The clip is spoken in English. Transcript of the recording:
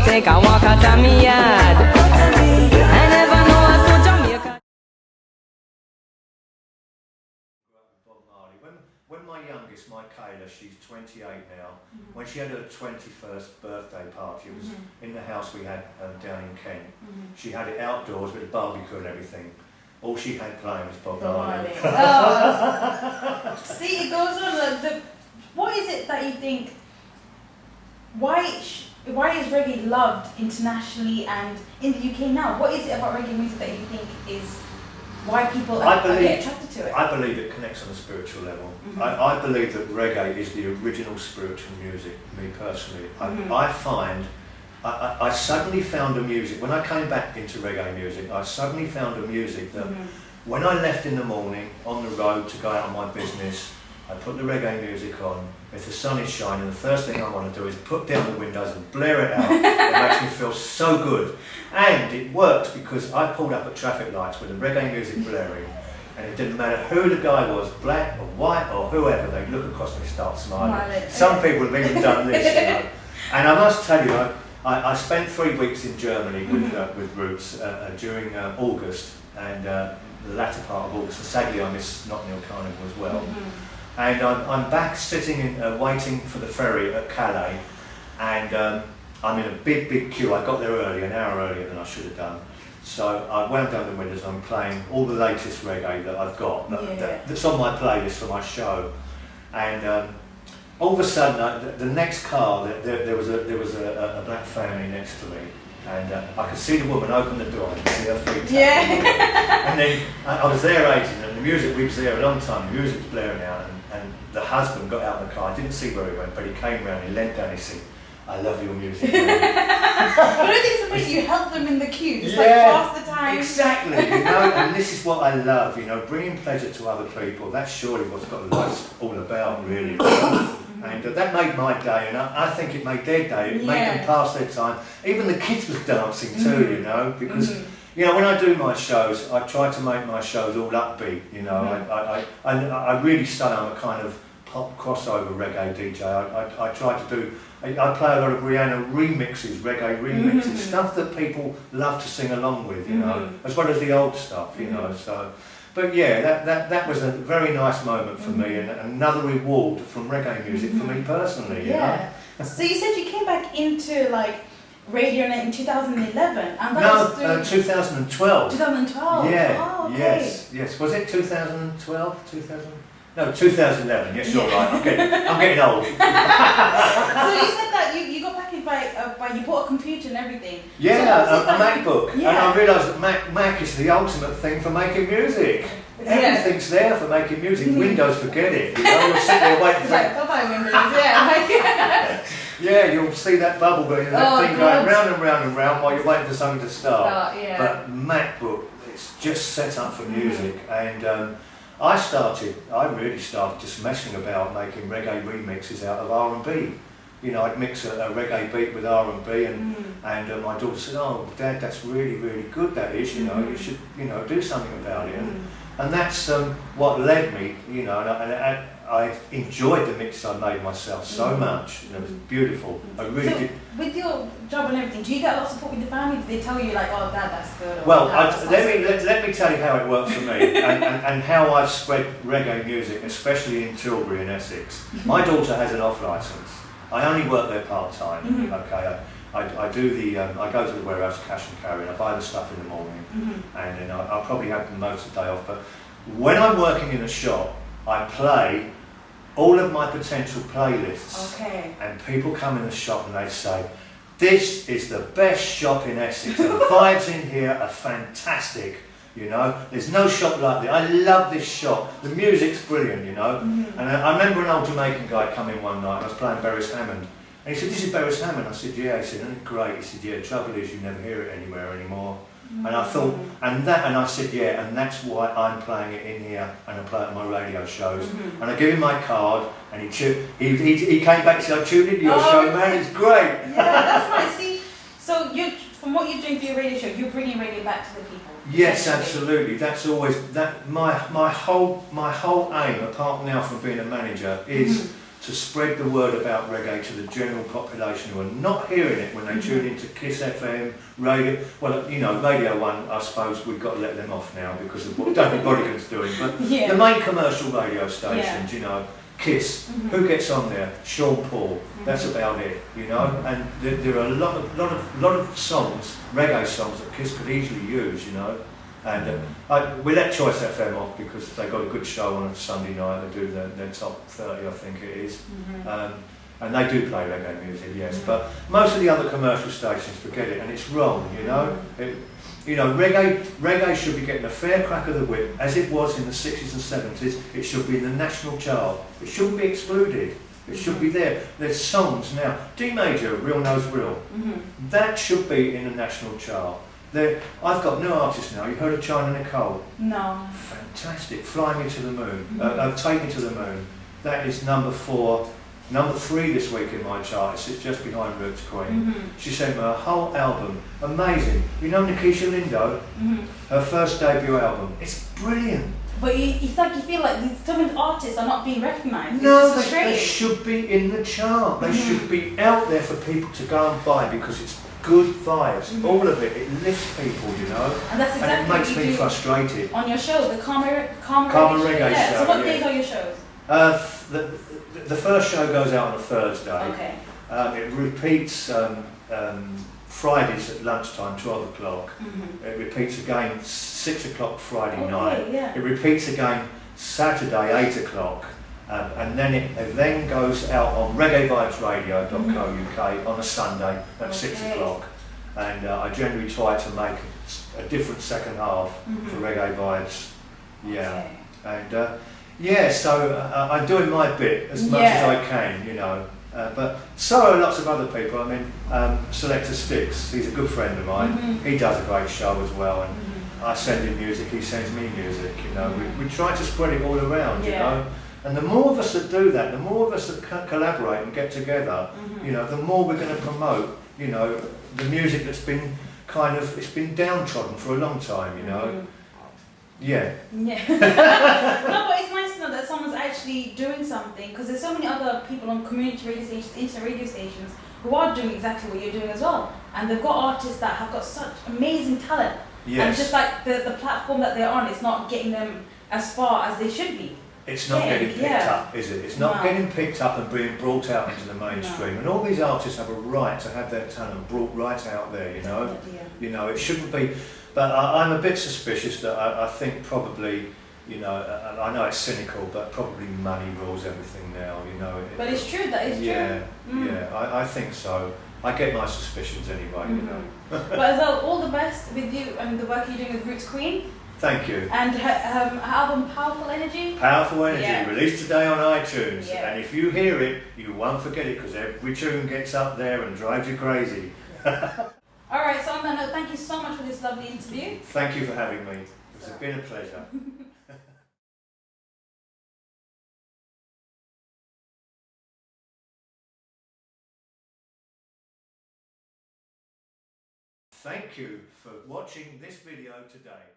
take a walk out of me yard. I never know a so Jamaica. When my youngest, my Kayla, she's 28 now, when she had her 21st birthday party, it was in the house we had down in Kent. She had it outdoors with a barbecue and everything. All she had playing was Bob Marley. Oh. See, it goes on. What is it that you think? Why is reggae loved internationally and in the UK now? What is it about reggae music that you think is why people get attracted to it? I believe it connects on a spiritual level. I believe that reggae is the original spiritual music, me personally. I find, I suddenly found a music, when I came back into reggae music, I suddenly found a music that when I left in the morning on the road to go out on my business, I put the reggae music on. If the sun is shining, the first thing I want to do is put down the windows and blare it out. It makes me feel so good. And it worked because I pulled up at traffic lights with the reggae music blaring, and it didn't matter who the guy was, black or white or whoever, they'd look across and start smiling. Some people have even done this, you know. And I must tell you, I spent 3 weeks in Germany with Roots during August and the latter part of August, and sadly I missed Notting Hill Carnival as well. And I'm back sitting waiting for the ferry at Calais, and I'm in a big queue. I got there early, an hour earlier than I should have done. So I wound down the windows and I'm playing all the latest reggae that I've got, that's on my playlist for my show. And all of a sudden, the next car, there was a black family next to me. And I could see the woman open the door, I could see her feet tapping. And then I was there 18, and the music, we was there a long time, the music was blaring out, and the husband got out of the car. I didn't see where he went, but he came round, he leant down, he said, "I love your music." But I think it's the way you help them in the queue, just like pass the time. Exactly, you know, and this is what I love, you know, bringing pleasure to other people. That's surely what's got life's all about, really. And that made my day, and I think it made their day. It made them pass their time. Even the kids was dancing too, you know, because you know, when I do my shows, I try to make my shows all upbeat. You know, I really study. I'm a kind of pop crossover reggae DJ. I try to do. I play a lot of Rihanna remixes, reggae remixes, stuff that people love to sing along with. You know, as well as the old stuff. You know, so. But yeah, that was a very nice moment for me, and another reward from reggae music for me personally. You know? So you said you came back into like radio in 2011, and that was through 2012. 2012. Yeah. Oh, okay. Yes. Was it 2012? No, 2011. Yes, you're right. I'm getting old. So you said that you got back in by you bought a computer and everything. Yeah, so a MacBook. Yeah. And I realised that Mac is the ultimate thing for making music. Everything's there for making music. Windows, forget it. You know, you'll sit there waiting for like, bye-bye Windows. Yeah. Yeah, you'll see that bubble going, that thing going round and round and round while you're waiting for something to start. But MacBook, it's just set up for music, and I really started just messing about making reggae remixes out of R&B. You know, I'd mix a reggae beat with R&B, and my daughter said, "Oh, Dad, that's really, really good. That is. You know, you should, you know, do something about it." And that's what led me. You know, and I enjoyed the mix I made myself so much. And it was beautiful. I really did. With your job and everything, do you get a lot of support with the family? Do they tell you like, "Oh, Dad, that's good"? Or, well, let me tell you how it works for me, and how I've spread reggae music, especially in Tilbury and Essex. My daughter has an off licence. I only work there part time. Okay, I do the I go to the warehouse, cash and carry, and I buy the stuff in the morning, and then I'll probably have most of the day off. But when I'm working in a shop, I play all of my potential playlists, and people come in the shop and they say, "This is the best shop in Essex. The vibes in here are fantastic. You know, there's no shop like this. I love this shop. The music's brilliant, you know." And I remember an old Jamaican guy come in one night, and I was playing Beres Hammond. And he said, "This is Beres Hammond." I said, "Yeah." He said, "Isn't it great?" He said, "Yeah, the trouble is you never hear it anywhere anymore." And I thought, and I said, "Yeah, and that's why I'm playing it in here, and I play it on my radio shows." And I give him my card, and he came back and said, "I tuned into your show, man, it's great." Yeah, that's nice. See, so from what you're doing for your radio show, you're bringing radio back to the people. Yes, absolutely. That's always my whole aim, apart now from being a manager, is to spread the word about reggae to the general population who are not hearing it when they tune into Kiss FM, radio. Well, you know, Radio 1, I suppose we've got to let them off now because of what David Bodigan's doing. But the main commercial radio stations, you know, Kiss, who gets on there? Sean Paul. That's about it, you know. And there are a lot of songs, reggae songs that Kiss could easily use, you know. And we let Choice FM off because they got a good show on a Sunday night. They do their top 30, I think it is. And they do play reggae music, yes. But most of the other commercial stations forget it, and it's wrong, you know. You know, reggae should be getting a fair crack of the whip, as it was in the 60s and 70s. It should be in the national chart. It shouldn't be excluded. It should be there. There's songs now. D Major, Real Knows Real. That should be in the national chart. I've got new artists now. You heard of China Nicole? No. Fantastic. Fly Me to the Moon. Take Me to the Moon. That is number 4. Number 3 this week in my chart. It sits just behind Roots Queen. She sent me a whole album. Amazing. You know Nikisha Lindo? Her first debut album. It's brilliant. But it's like you feel like so many artists are not being recognised. No, they should be in the chart. They should be out there for people to go and buy because it's good vibes. All of it. It lifts people, you know. And that's exactly and it makes me frustrated. On your show, the Karma Reggae Show. So what days are your shows? The first show goes out on a Thursday. Okay. It repeats Fridays at lunchtime, 12 o'clock. It repeats again 6 o'clock Friday night. Yeah. It repeats again Saturday, 8 o'clock. And then it then goes out on reggaevibesradio.co.uk on a Sunday at 6 o'clock. And I generally try to make a different second half for Reggae Vibes. Yeah. And so I'm doing my bit as much as I can, you know. But so are lots of other people. I mean, Selector Sticks, he's a good friend of mine. He does a great show as well. And I send him music, he sends me music, you know. We try to spread it all around, you know. And the more of us that do that, the more of us that collaborate and get together, you know, the more we're going to promote, you know, the music that's been it's been downtrodden for a long time, you know. Yeah. No, but it's nice to know that someone's actually doing something, because there's so many other people on community radio stations, internet radio stations, who are doing exactly what you're doing as well. And they've got artists that have got such amazing talent. And it's just like the platform that they're on, it's not getting them as far as they should be. It's not getting picked up, is it? It's not getting picked up and being brought out into the mainstream. And all these artists have a right to have their talent brought right out there, you know. You know, it shouldn't be. But I'm a bit suspicious that I think probably, you know, I know it's cynical, but probably money rules everything now, you know. But it's true, that is true. Yeah, I think so. I get my suspicions anyway, you know. But as well, all the best with you and the work you're doing with Roots Queen. Thank you. And her album Powerful Energy. Powerful Energy, released today on iTunes. And if you hear it, you won't forget it, because every tune gets up there and drives you crazy. Alright, so on that note, thank you so much for this lovely interview. Thank you for having me. It's been a pleasure. Thank you for watching this video today.